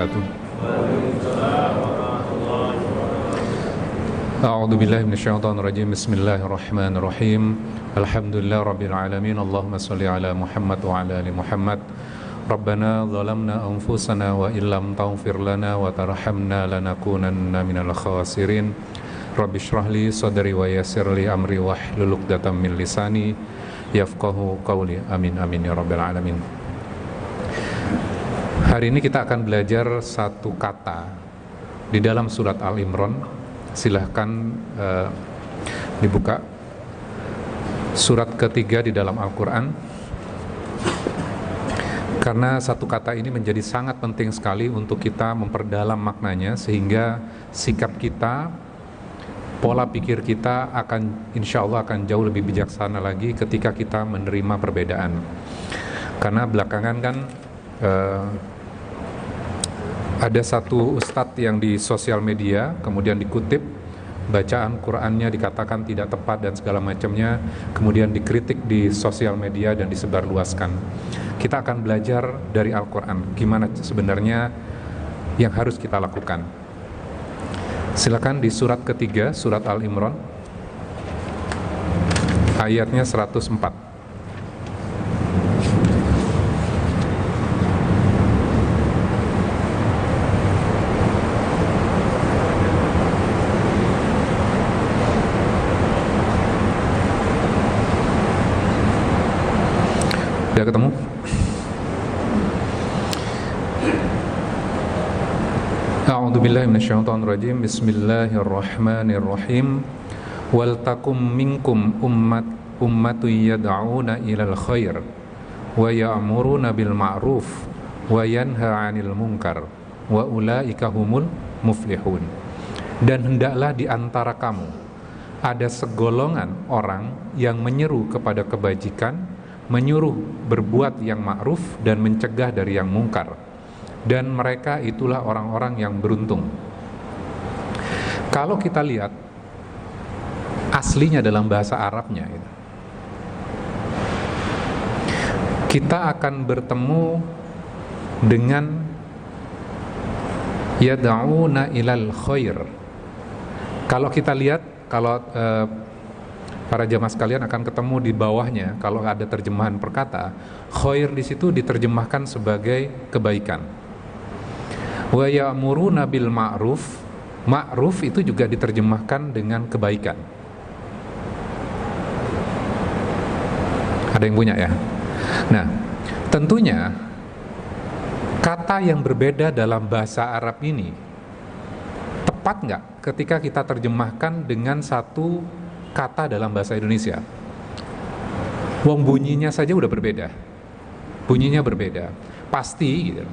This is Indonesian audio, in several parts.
wabarakatuh. A'udzu billahi minasyaitonir rajim. Bismillahirrahmanirrahim. Alhamdulillah rabbil alamin. Allahumma shalli ala Muhammad wa ala ali Muhammad. Rabbana zalamna anfusana wa illam taghfir lana wa tarhamna lanakunanna minal khasirin. Rabbi shrah li sadri wa yassir li amri wahlul 'uqdatam min lisani yafqahu qawli. Amin amin ya rabbal alamin. Hari ini kita akan belajar satu kata di dalam surat Al-Imran. Silahkan dibuka surat ketiga di dalam Al-Quran, karena satu kata ini menjadi sangat penting sekali untuk kita memperdalam maknanya, sehingga sikap kita, pola pikir kita akan insya Allah akan jauh lebih bijaksana lagi ketika kita menerima perbedaan. Karena belakangan kan ada satu ustadz yang di sosial media kemudian dikutip bacaan Qur'annya dikatakan tidak tepat dan segala macamnya, kemudian dikritik di sosial media dan disebarluaskan. Kita akan belajar dari Al-Quran gimana sebenarnya yang harus kita lakukan. Silakan di surat ketiga, surat Al-Imran, ayatnya 104. Sudah ketemu? A'udzu billahi minasyaitonir rajim. Bismillahirrahmanirrahim. Wal takum minkum ummatun yad'una ilal khair wa ya'muruna bil ma'ruf wa yanha 'anil munkar wa ulaika humul muflihun. Dan hendaklah di antara kamu ada segolongan orang yang menyeru kepada kebajikan, menyuruh berbuat yang ma'ruf dan mencegah dari yang mungkar, dan mereka itulah orang-orang yang beruntung. Kalau kita lihat aslinya dalam bahasa Arabnya, kita akan bertemu dengan yad'una ilal khair. Kalau kita lihat, kalau para jamaah sekalian akan ketemu di bawahnya, kalau ada terjemahan perkata, khair di situ diterjemahkan sebagai kebaikan. Wa ya'muruna bil ma'ruf, ma'ruf itu juga diterjemahkan dengan kebaikan. Ada yang punya ya? Nah, tentunya kata yang berbeda dalam bahasa Arab ini tepat nggak ketika kita terjemahkan dengan satu kata dalam bahasa Indonesia? Wong bunyinya saja udah berbeda, bunyinya berbeda, pasti gitu.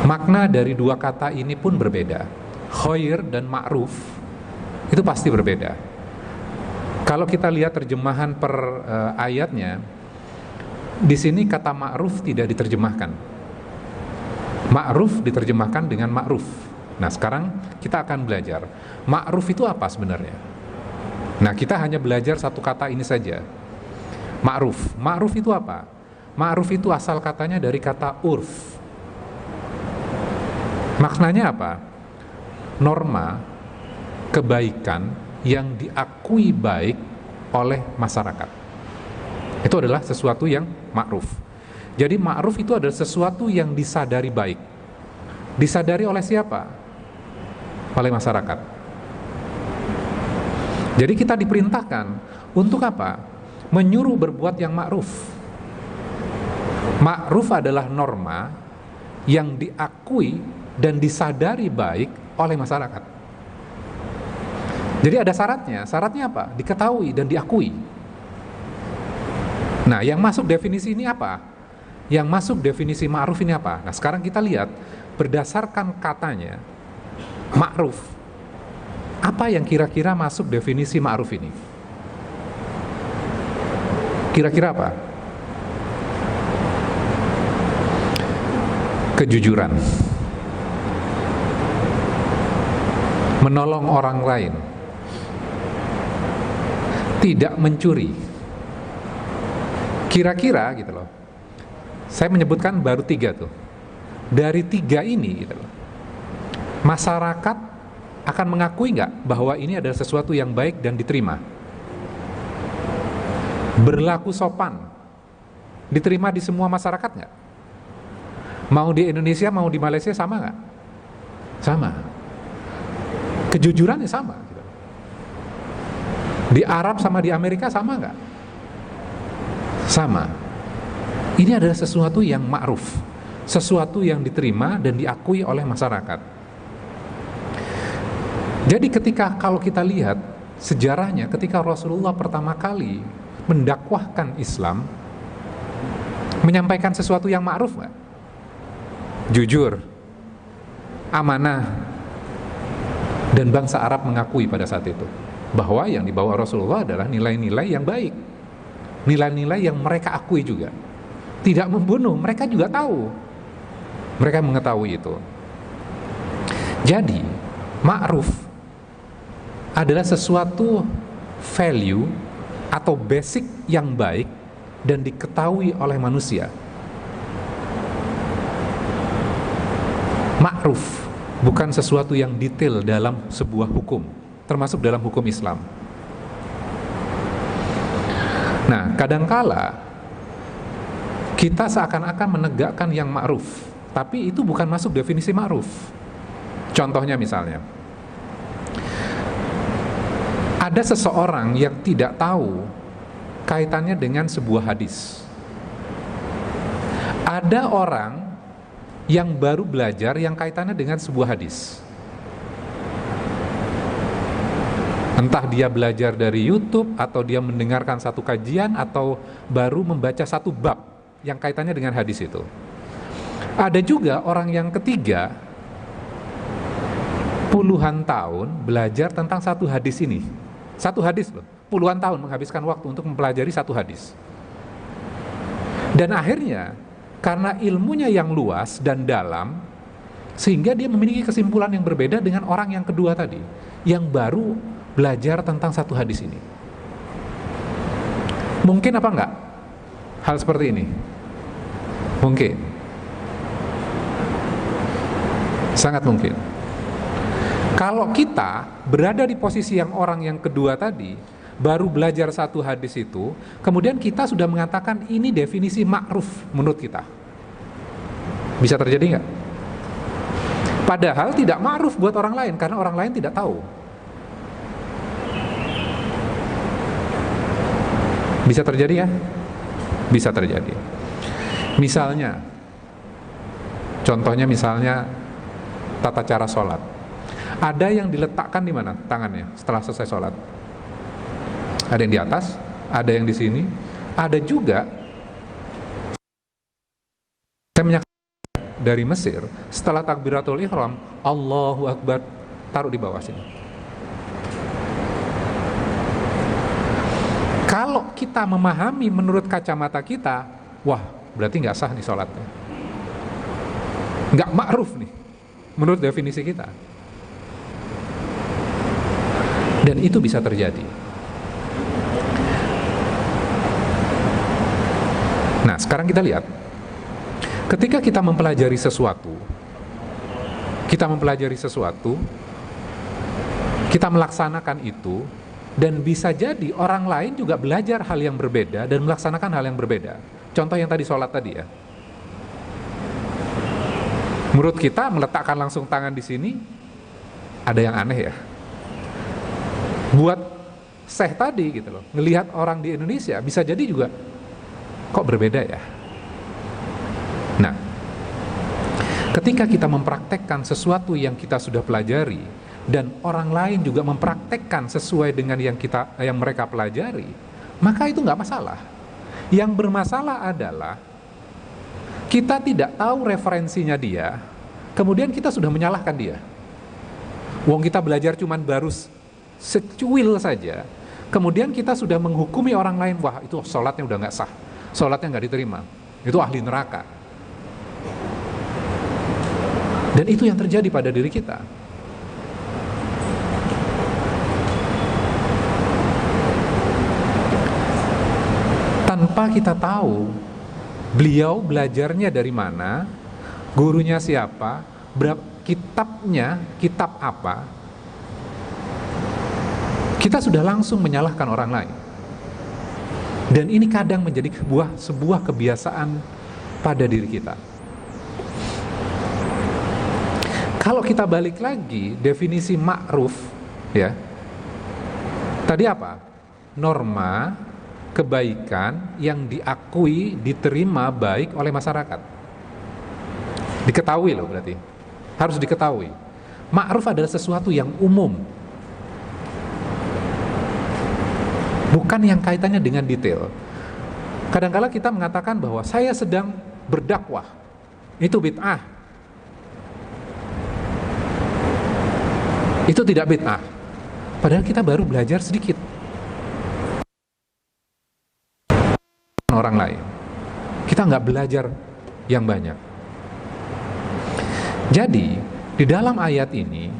Makna dari dua kata ini pun berbeda. Khair dan ma'ruf itu pasti berbeda. Kalau kita lihat terjemahan per ayatnya, di sini kata ma'ruf tidak diterjemahkan. Ma'ruf diterjemahkan dengan ma'ruf. Nah, sekarang kita akan belajar ma'ruf itu apa sebenarnya. Nah, kita hanya belajar satu kata ini saja, ma'ruf. Ma'ruf itu apa? Ma'ruf itu asal katanya dari kata urf. Maknanya apa? Norma kebaikan yang diakui baik oleh masyarakat. Itu adalah sesuatu yang ma'ruf. Jadi ma'ruf itu adalah sesuatu yang disadari baik. Disadari oleh siapa? Oleh masyarakat. Jadi kita diperintahkan untuk apa? Menyuruh berbuat yang ma'ruf. Ma'ruf adalah norma yang diakui dan disadari baik oleh masyarakat. Jadi ada syaratnya. Syaratnya apa? Diketahui dan diakui. Nah, yang masuk definisi ini apa? Yang masuk definisi ma'ruf ini apa? Nah, sekarang kita lihat berdasarkan katanya ma'ruf, apa yang kira-kira masuk definisi ma'ruf ini? Kira-kira apa? Kejujuran, menolong orang lain, tidak mencuri. Kira-kira gitu loh. Saya menyebutkan baru 3 tuh. dari tiga ini gitu loh, masyarakat akan mengakui nggak bahwa ini adalah sesuatu yang baik dan diterima? Berlaku sopan, diterima di semua masyarakat nggak? Mau di Indonesia, mau di Malaysia sama nggak? Sama. Kejujurannya sama gitu. Di Arab sama di Amerika sama nggak? Sama. Ini adalah sesuatu yang ma'ruf, sesuatu yang diterima dan diakui oleh masyarakat. Jadi kalau kita lihat sejarahnya, ketika Rasulullah pertama kali mendakwahkan Islam, menyampaikan sesuatu yang ma'ruf nggak? Jujur, amanah, dan bangsa Arab mengakui pada saat itu bahwa yang dibawa Rasulullah adalah nilai-nilai yang baik, nilai-nilai yang mereka akui juga. Tidak membunuh, mereka juga tahu, mereka mengetahui itu. Jadi ma'ruf adalah sesuatu value atau basic yang baik dan diketahui oleh manusia. Ma'ruf bukan sesuatu yang detail dalam sebuah hukum, termasuk dalam hukum Islam. Nah, kadangkala kita seakan-akan menegakkan yang ma'ruf, tapi itu bukan masuk definisi ma'ruf. Contohnya misalnya, ada seseorang yang tidak tahu kaitannya dengan sebuah hadis. Ada orang yang baru belajar yang kaitannya dengan sebuah hadis. Entah dia belajar dari YouTube, atau dia mendengarkan satu kajian, atau baru membaca satu bab yang kaitannya dengan hadis itu. Ada juga orang yang ketiga, puluhan tahun belajar tentang satu hadis ini. Satu hadis loh, puluhan tahun menghabiskan waktu untuk mempelajari satu hadis. Dan akhirnya, karena ilmunya yang luas dan dalam, sehingga dia memiliki kesimpulan yang berbeda dengan orang yang kedua tadi, yang baru belajar tentang satu hadis ini. Mungkin apa enggak hal seperti ini? Mungkin. Sangat mungkin. Kalau kita berada di posisi yang orang yang kedua tadi, baru belajar satu hadis itu, kemudian kita sudah mengatakan ini definisi ma'ruf menurut kita. Bisa terjadi nggak? Padahal tidak ma'ruf buat orang lain, karena orang lain tidak tahu. Bisa terjadi ya? Bisa terjadi. Misalnya, contohnya misalnya tata cara sholat. Ada yang diletakkan di mana tangannya setelah selesai sholat? Ada yang di atas, ada yang di sini, ada juga. Saya menyaksikan dari Mesir, setelah takbiratul ihram, Allahu Akbar, taruh di bawah sini. Kalau kita memahami menurut kacamata kita, wah, berarti nggak sah nih sholatnya, nggak ma'ruf nih menurut definisi kita. Dan itu bisa terjadi. Nah, sekarang kita lihat, ketika kita mempelajari sesuatu, kita melaksanakan itu, dan bisa jadi orang lain juga belajar hal yang berbeda dan melaksanakan hal yang berbeda. Contoh yang tadi sholat tadi ya. Menurut kita meletakkan langsung tangan di sini ada yang aneh ya. Buat Syekh tadi gitu loh, ngelihat orang di Indonesia bisa jadi juga kok berbeda ya. Nah, ketika kita mempraktekkan sesuatu yang kita sudah pelajari dan orang lain juga mempraktekkan sesuai dengan yang mereka pelajari, maka itu nggak masalah. Yang bermasalah adalah kita tidak tahu referensinya dia, kemudian kita sudah menyalahkan dia. Wong kita belajar cuman baru secuil saja, kemudian kita sudah menghukumi orang lain, wah itu sholatnya udah nggak sah, sholatnya nggak diterima, itu ahli neraka. Dan itu yang terjadi pada diri kita. Tanpa kita tahu beliau belajarnya dari mana, gurunya siapa, berapa kitabnya, kitab apa, kita sudah langsung menyalahkan orang lain. Dan ini kadang menjadi sebuah kebiasaan pada diri kita. Kalau kita balik lagi definisi ma'ruf, ya, tadi apa? Norma kebaikan yang diakui, diterima baik oleh masyarakat. Diketahui loh berarti. Harus diketahui. Ma'ruf adalah sesuatu yang umum. Bukan yang kaitannya dengan detail. Kadang-kala kita mengatakan bahwa saya sedang berdakwah. Itu bid'ah. Itu tidak bid'ah. Padahal kita baru belajar sedikit. Orang lain. Kita nggak belajar yang banyak. Jadi, di dalam ayat ini,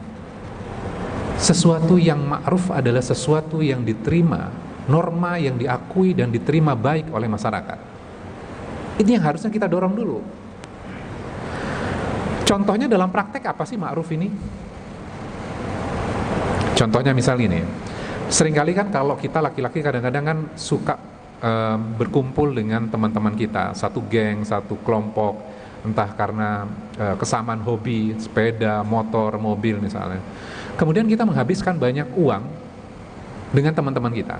sesuatu yang ma'ruf adalah sesuatu yang diterima, norma yang diakui dan diterima baik oleh masyarakat. Ini yang harusnya kita dorong dulu. Contohnya dalam praktek apa sih ma'ruf ini? Contohnya misal ini, seringkali kan kalau kita laki-laki kadang-kadang kan suka berkumpul dengan teman-teman kita, satu geng, satu kelompok, entah karena kesamaan hobi, sepeda, motor, mobil misalnya. Kemudian kita menghabiskan banyak uang dengan teman-teman kita.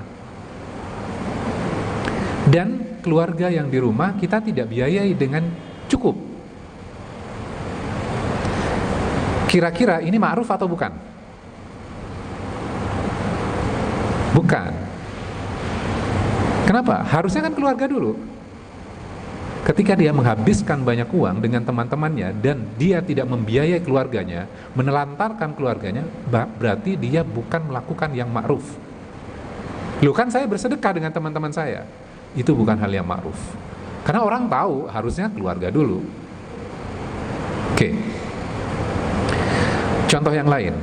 Dan keluarga yang di rumah kita tidak biayai dengan cukup. Kira-kira ini ma'ruf atau bukan? Bukan. Kenapa? Harusnya kan keluarga dulu. Ketika dia menghabiskan banyak uang dengan teman-temannya dan dia tidak membiayai keluarganya, menelantarkan keluarganya, berarti dia bukan melakukan yang ma'ruf. Loh, kan saya bersedekah dengan teman-teman saya. Itu bukan hal yang ma'ruf. Karena orang tahu harusnya keluarga dulu. Oke. Contoh yang lain.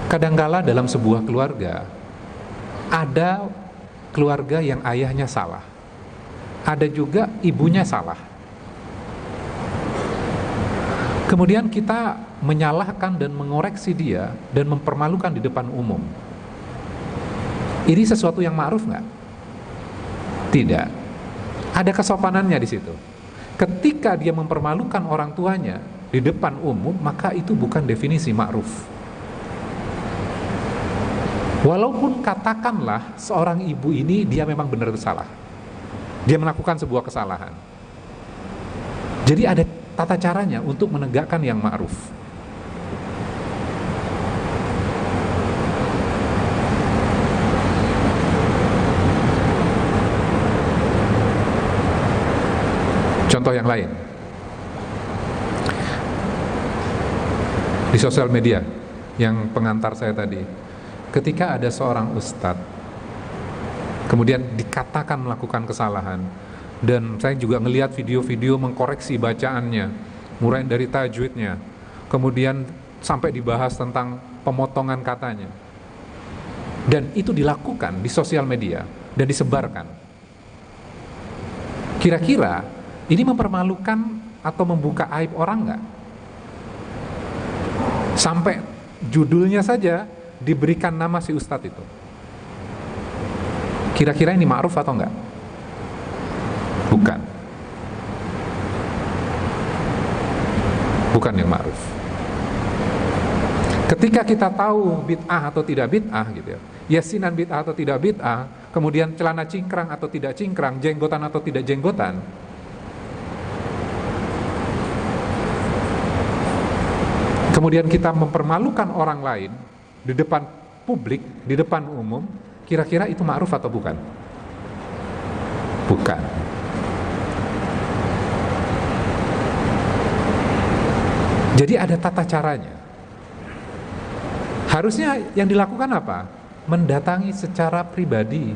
Kadangkala dalam sebuah keluarga ada keluarga yang ayahnya salah. Ada juga ibunya salah. Kemudian kita menyalahkan dan mengoreksi dia dan mempermalukan di depan umum. Ini sesuatu yang ma'ruf nggak? Tidak. Ada kesopanannya di situ. Ketika dia mempermalukan orang tuanya di depan umum, maka itu bukan definisi ma'ruf. Walaupun katakanlah seorang ibu ini dia memang benar salah. Dia melakukan sebuah kesalahan. Jadi ada tata caranya untuk menegakkan yang ma'ruf. Contoh yang lain. Di sosial media, yang pengantar saya tadi. Ketika ada seorang ustadz kemudian dikatakan melakukan kesalahan, dan saya juga ngelihat video-video mengkoreksi bacaannya, mulai dari tajwidnya, kemudian sampai dibahas tentang pemotongan katanya, dan itu dilakukan di sosial media dan disebarkan. Kira-kira ini mempermalukan atau membuka aib orang nggak? Sampai judulnya saja diberikan nama si ustadz itu. Kira-kira ini ma'ruf atau enggak? Bukan. Bukan yang ma'ruf. Ketika kita tahu bid'ah atau tidak bid'ah gitu ya, yasinan bid'ah atau tidak bid'ah, kemudian celana cingkrang atau tidak cingkrang, jenggotan atau tidak jenggotan, kemudian kita mempermalukan orang lain di depan publik, di depan umum, kira-kira itu ma'ruf atau bukan? Bukan. Jadi ada tata caranya. Harusnya yang dilakukan apa? Mendatangi secara pribadi.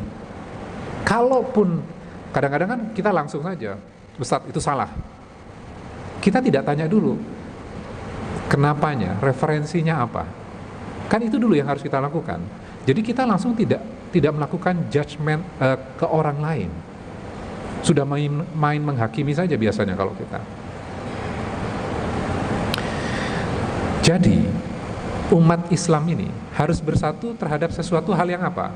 Kalaupun kadang-kadang kan kita langsung saja, Ustadz itu salah. Kita tidak tanya dulu kenapanya, referensinya apa. Kan itu dulu yang harus kita lakukan. Jadi kita langsung tidak melakukan judgement ke orang lain. Sudah main menghakimi saja biasanya kalau kita. Jadi umat Islam ini harus bersatu terhadap sesuatu hal yang apa?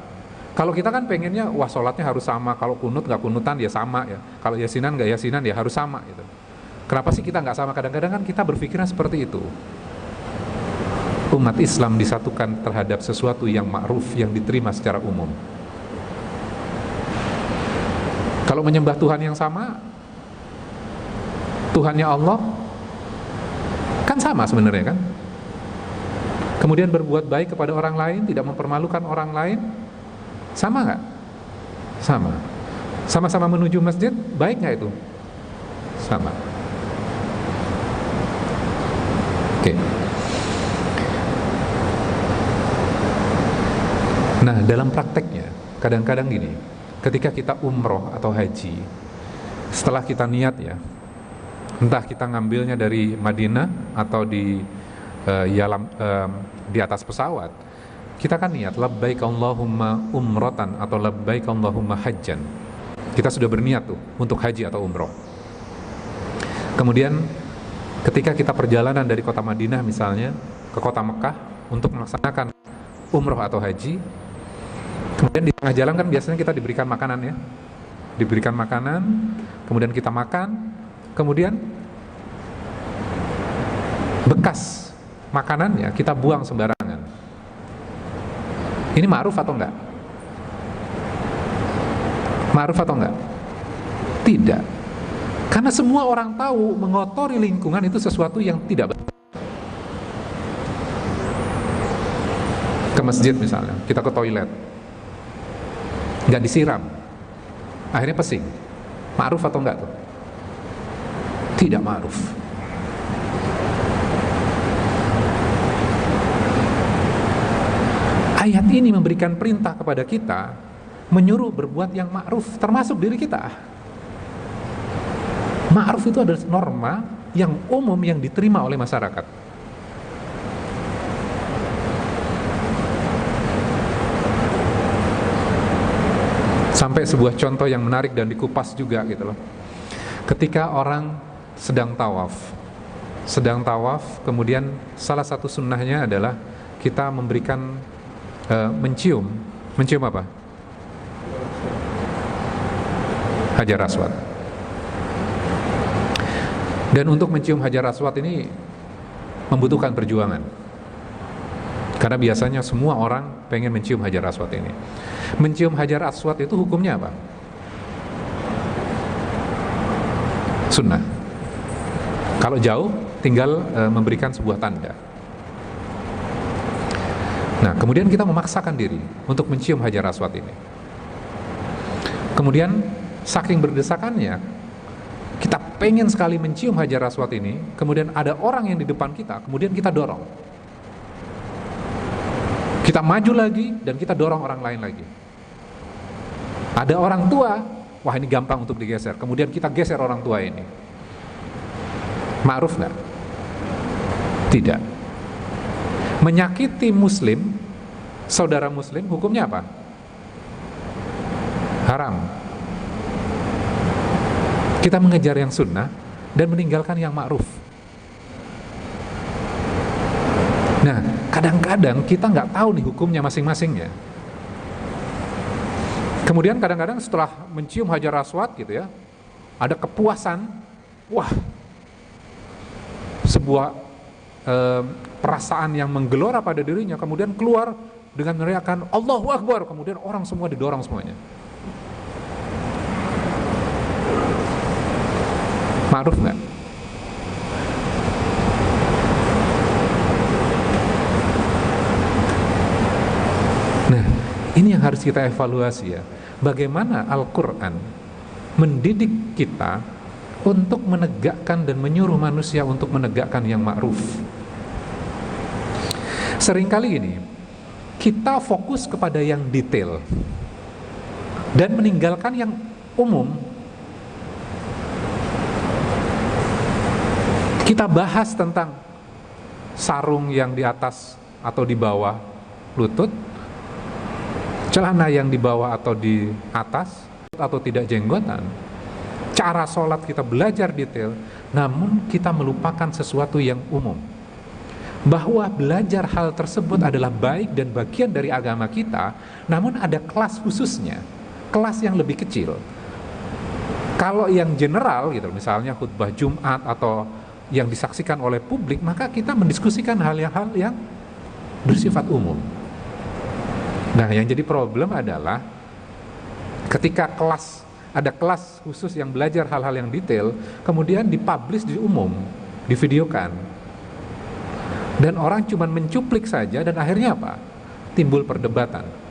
Kalau kita kan pengennya, wah sholatnya harus sama, kalau kunut nggak kunutan ya sama ya, kalau yasinan nggak yasinan ya harus sama gitu. Kenapa sih kita nggak sama? Kadang-kadang kan kita berpikirnya seperti itu. Umat Islam disatukan terhadap sesuatu yang ma'ruf, yang diterima secara umum. Kalau menyembah Tuhan yang sama, Tuhannya Allah, kan sama sebenarnya kan? Kemudian berbuat baik kepada orang lain, tidak mempermalukan orang lain, sama nggak? Sama. Sama-sama menuju masjid, baik nggak itu? Sama. Oke. Nah, dalam prakteknya, kadang-kadang gini, ketika kita umroh atau haji, setelah kita niat ya, entah kita ngambilnya dari Madinah atau di di atas pesawat, kita kan niat labbaik Allahumma umrotan atau labbaik Allahumma hajjan. Kita sudah berniat tuh untuk haji atau umroh. Kemudian ketika kita perjalanan dari kota Madinah misalnya ke kota Mekah untuk melaksanakan umroh atau haji, kemudian di tengah jalan kan biasanya kita diberikan makanan ya, diberikan makanan, kemudian kita makan, kemudian bekas makanannya kita buang sembarangan. Ini ma'ruf atau enggak? Ma'ruf atau enggak? Tidak. Karena semua orang tahu mengotori lingkungan itu sesuatu yang tidak baik. Ke masjid misalnya, kita ke toilet, nggak disiram, akhirnya pesing. Ma'ruf atau enggak tuh? Tidak ma'ruf. Ayat ini memberikan perintah kepada kita, menyuruh berbuat yang ma'ruf, termasuk diri kita. Ma'ruf itu adalah norma yang umum yang diterima oleh masyarakat. Sampai sebuah contoh yang menarik dan dikupas juga gitu loh. Ketika orang sedang tawaf, kemudian salah satu sunnahnya adalah kita memberikan mencium apa? Hajar Aswad. Dan untuk mencium Hajar Aswad ini membutuhkan perjuangan. Karena biasanya semua orang pengen mencium Hajar Aswad ini. Mencium Hajar Aswad itu hukumnya apa? Sunnah. Kalau jauh tinggal memberikan sebuah tanda. Nah, kemudian kita memaksakan diri untuk mencium Hajar Aswad ini. Kemudian saking berdesakannya, kita pengen sekali mencium Hajar Aswad ini, kemudian ada orang yang di depan kita, kemudian kita dorong. Kita maju lagi dan kita dorong orang lain lagi. Ada orang tua, wah ini gampang untuk digeser, kemudian kita geser orang tua ini. Ma'ruf nggak? Tidak. Menyakiti muslim, saudara muslim, hukumnya apa? Haram. Kita mengejar yang sunnah dan meninggalkan yang ma'ruf. Nah, kadang-kadang kita nggak tahu nih hukumnya masing-masingnya. Kemudian kadang-kadang setelah mencium Hajar Aswad gitu ya, ada kepuasan, wah, sebuah perasaan yang menggelora pada dirinya, kemudian keluar dengan meneriakkan Allahu Akbar, kemudian orang semua didorong semuanya. Ma'ruf nggak? Nah, ini yang harus kita evaluasi ya. Bagaimana Al-Quran mendidik kita untuk menegakkan dan menyuruh manusia untuk menegakkan yang ma'ruf. Seringkali ini kita fokus kepada yang detail dan meninggalkan yang umum. Kita bahas tentang sarung yang di atas atau di bawah lutut, celana yang di bawah atau di atas, atau tidak jenggotan. Cara sholat kita belajar detail, namun kita melupakan sesuatu yang umum. bahwa belajar hal tersebut adalah baik dan bagian dari agama kita, namun ada kelas khususnya, kelas yang lebih kecil. Kalau yang general gitu, misalnya khutbah Jumat atau yang disaksikan oleh publik, maka kita mendiskusikan hal-hal yang bersifat umum. Nah, yang jadi problem adalah ketika ada kelas khusus yang belajar hal-hal yang detail, kemudian dipublish di umum, divideokan, dan orang cuma mencuplik saja, dan akhirnya apa? Timbul perdebatan.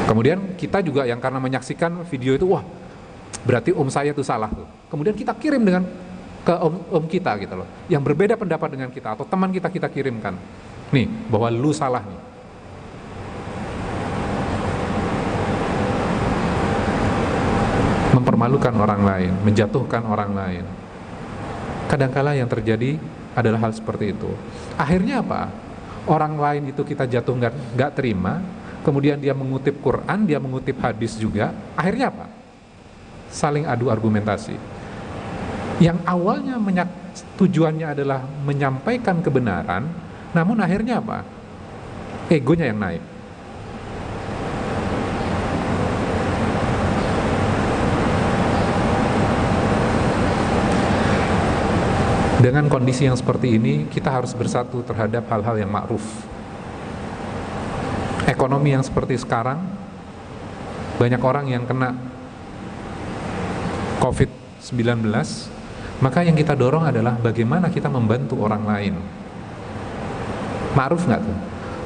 Kemudian kita juga yang karena menyaksikan video itu, wah berarti saya itu salah tuh. Kemudian kita kirim ke om kita gitu loh, yang berbeda pendapat dengan kita, atau teman kita kirimkan, nih bahwa lu salah nih. Mempermalukan orang lain, menjatuhkan orang lain. Kadangkala yang terjadi adalah hal seperti itu. Akhirnya apa? Orang lain itu kita jatuh nggak terima, kemudian dia mengutip Quran, dia mengutip hadis juga. Akhirnya apa? Saling adu argumentasi. Yang awalnya tujuannya adalah menyampaikan kebenaran, namun akhirnya apa? Egonya yang naik. Dengan kondisi yang seperti ini, kita harus bersatu terhadap hal-hal yang ma'ruf. Ekonomi yang seperti sekarang, banyak orang yang kena COVID-19, maka yang kita dorong adalah bagaimana kita membantu orang lain. Ma'ruf nggak tuh?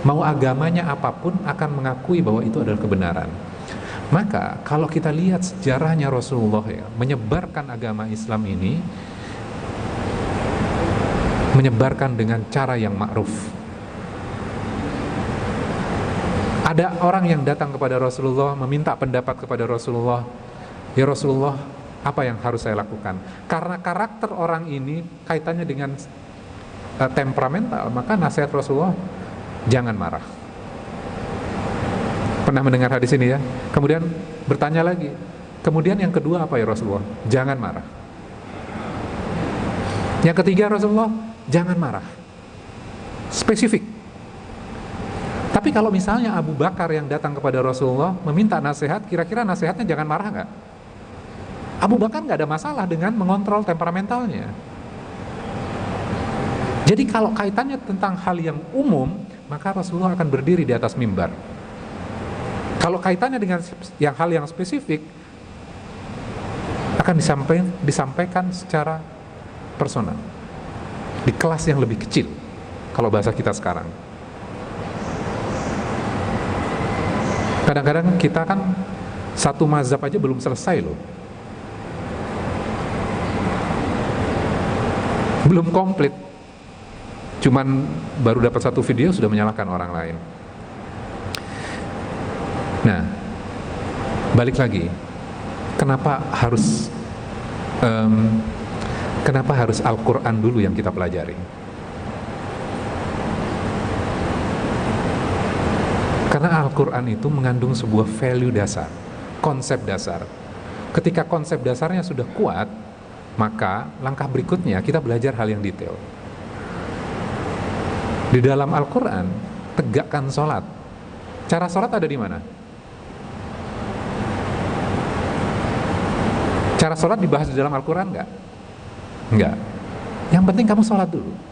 Mau agamanya apapun akan mengakui bahwa itu adalah kebenaran. Maka kalau kita lihat sejarahnya Rasulullah ya, menyebarkan agama Islam ini, menyebarkan dengan cara yang ma'ruf. Ada orang yang datang kepada Rasulullah, meminta pendapat kepada Rasulullah, ya Rasulullah, apa yang harus saya lakukan? Karena karakter orang ini kaitannya dengan temperamental, maka nasihat Rasulullah, jangan marah. Pernah mendengar hadis ini ya? Kemudian bertanya lagi, kemudian yang kedua apa ya Rasulullah? Jangan marah. Yang ketiga Rasulullah, jangan marah. Spesifik. Tapi kalau misalnya Abu Bakar yang datang kepada Rasulullah meminta nasihat, kira-kira nasihatnya jangan marah nggak? Abu Bakar nggak ada masalah dengan mengontrol temperamentalnya. Jadi kalau kaitannya tentang hal yang umum, maka Rasulullah akan berdiri di atas mimbar. Kalau kaitannya dengan hal yang spesifik, akan disampaikan secara personal, di kelas yang lebih kecil, kalau bahasa kita sekarang. Kadang-kadang kita kan satu mazhab aja belum selesai loh, belum komplit, cuman baru dapat satu video sudah menyalahkan orang lain. Nah, balik lagi, kenapa harus Al-Quran dulu yang kita pelajari? Karena Al-Quran itu mengandung sebuah value dasar, konsep dasar. Ketika konsep dasarnya sudah kuat, maka langkah berikutnya kita belajar hal yang detail. Di dalam Al-Quran, tegakkan sholat. Cara sholat ada di mana? Cara sholat dibahas di dalam Al-Quran nggak? Enggak. Yang penting kamu sholat dulu.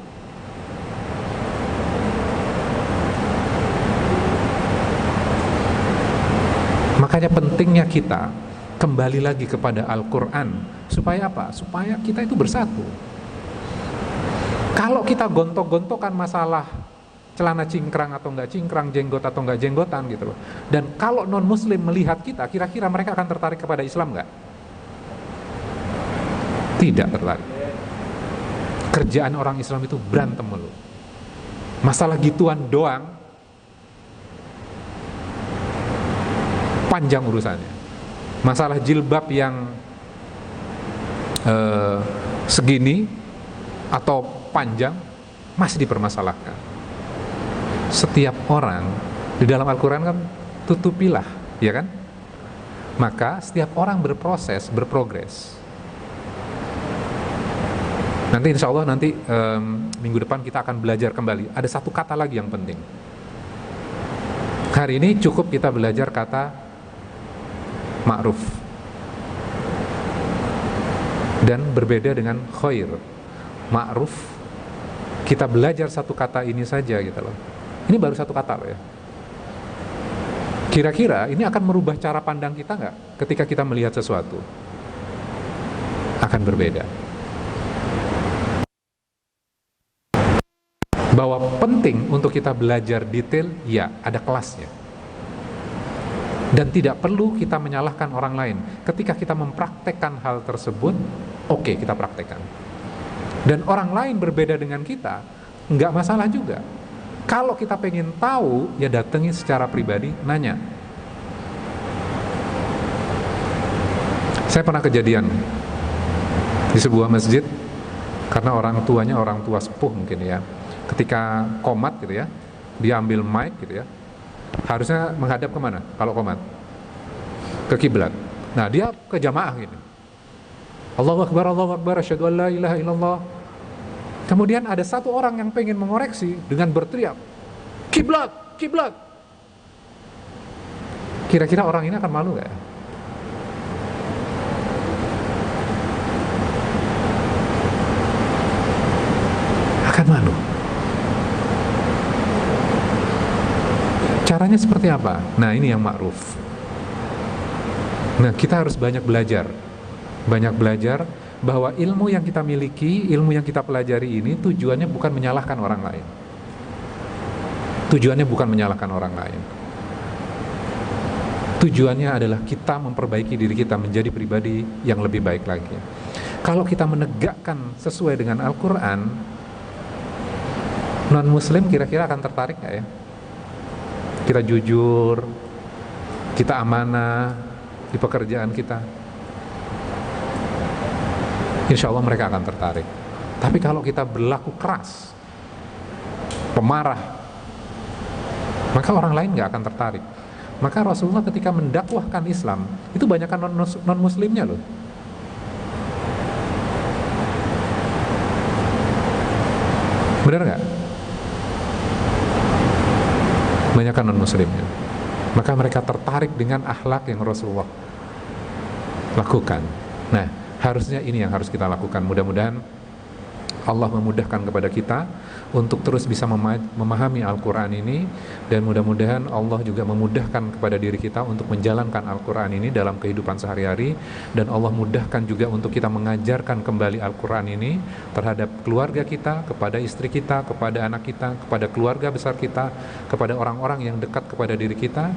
Makanya pentingnya kita kembali lagi kepada Al-Quran. Supaya apa? Supaya kita itu bersatu. Kalau kita gontok-gontokan masalah celana cingkrang atau enggak cingkrang, jenggot atau enggak jenggotan gitu loh, dan kalau non-muslim melihat kita, kira-kira mereka akan tertarik kepada Islam enggak? Tidak tertarik. Kerjaan orang Islam itu berantem mulu. Masalah gituan doang, panjang urusannya. Masalah jilbab yang segini atau panjang masih dipermasalahkan. Setiap orang di dalam Al-Quran kan tutupilah, ya kan? Maka setiap orang berproses, berprogres. Nanti insya Allah minggu depan kita akan belajar kembali. Ada satu kata lagi yang penting. Hari ini cukup kita belajar kata ma'ruf. Dan berbeda dengan khair. Ma'ruf, kita belajar satu kata ini saja gitu loh. Ini baru satu kata loh ya. Kira-kira ini akan merubah cara pandang kita nggak ketika kita melihat sesuatu? Akan berbeda. Bahwa penting untuk kita belajar detail, ya ada kelasnya. Dan tidak perlu kita menyalahkan orang lain. Ketika kita mempraktekkan hal tersebut, oke, kita praktekkan. Dan orang lain berbeda dengan kita, nggak masalah juga. Kalau kita pengen tahu, ya datangi secara pribadi, nanya. Saya pernah kejadian di sebuah masjid, karena orang tuanya orang tua sepuh mungkin ya. Ketika qomat gitu ya, dia ambil mic gitu ya, harusnya menghadap kemana kalau qomat? Ke kiblat. Nah dia ke jamaah gini, Allahu Akbar, asyhadu an la ilaha illallah. Kemudian ada satu orang yang pengen mengoreksi dengan berteriak, kiblat, kiblat. Kira-kira orang ini akan malu gak ya? Akan malu. Caranya seperti apa? Nah ini yang ma'ruf. Nah kita harus banyak belajar bahwa ilmu yang kita miliki, ilmu yang kita pelajari ini tujuannya bukan menyalahkan orang lain. Tujuannya bukan menyalahkan orang lain. Tujuannya adalah kita memperbaiki diri kita menjadi pribadi yang lebih baik lagi. Kalau kita menegakkan sesuai dengan Al-Quran, non-muslim kira-kira akan tertarik gak ya? Kita jujur, kita amanah di pekerjaan kita, insya Allah mereka akan tertarik. Tapi kalau kita berlaku keras, pemarah, maka orang lain gak akan tertarik. Maka Rasulullah ketika mendakwahkan Islam, itu banyakkan non-muslimnya loh. Benar gak? Banyakkan non-muslimnya. Maka mereka tertarik dengan akhlak yang Rasulullah lakukan. Nah, harusnya ini yang harus kita lakukan. Mudah-mudahan Allah memudahkan kepada kita untuk terus bisa memahami Al-Quran ini, dan mudah-mudahan Allah juga memudahkan kepada diri kita untuk menjalankan Al-Quran ini dalam kehidupan sehari-hari, dan Allah mudahkan juga untuk kita mengajarkan kembali Al-Quran ini terhadap keluarga kita, kepada istri kita, kepada anak kita, kepada keluarga besar kita, kepada orang-orang yang dekat kepada diri kita.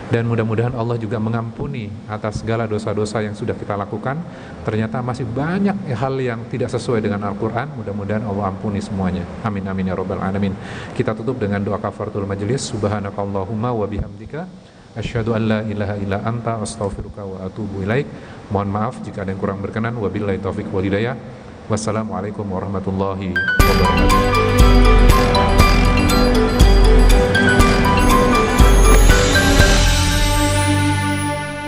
Dan mudah-mudahan Allah juga mengampuni atas segala dosa-dosa yang sudah kita lakukan. Ternyata masih banyak hal yang tidak sesuai dengan Al-Quran. Mudah-mudahan Allah ampuni semuanya. Amin amin ya rabbal alamin. Kita tutup dengan doa kafaratul majelis. Subhanakallahumma wa bihamdika asyhadu an la ilaha illa anta astaghfiruka wa atubu ilaik. Mohon maaf jika ada yang kurang berkenan. Wabillahi taufiq wal hidayah. Wassalamualaikum warahmatullahi wabarakatuh.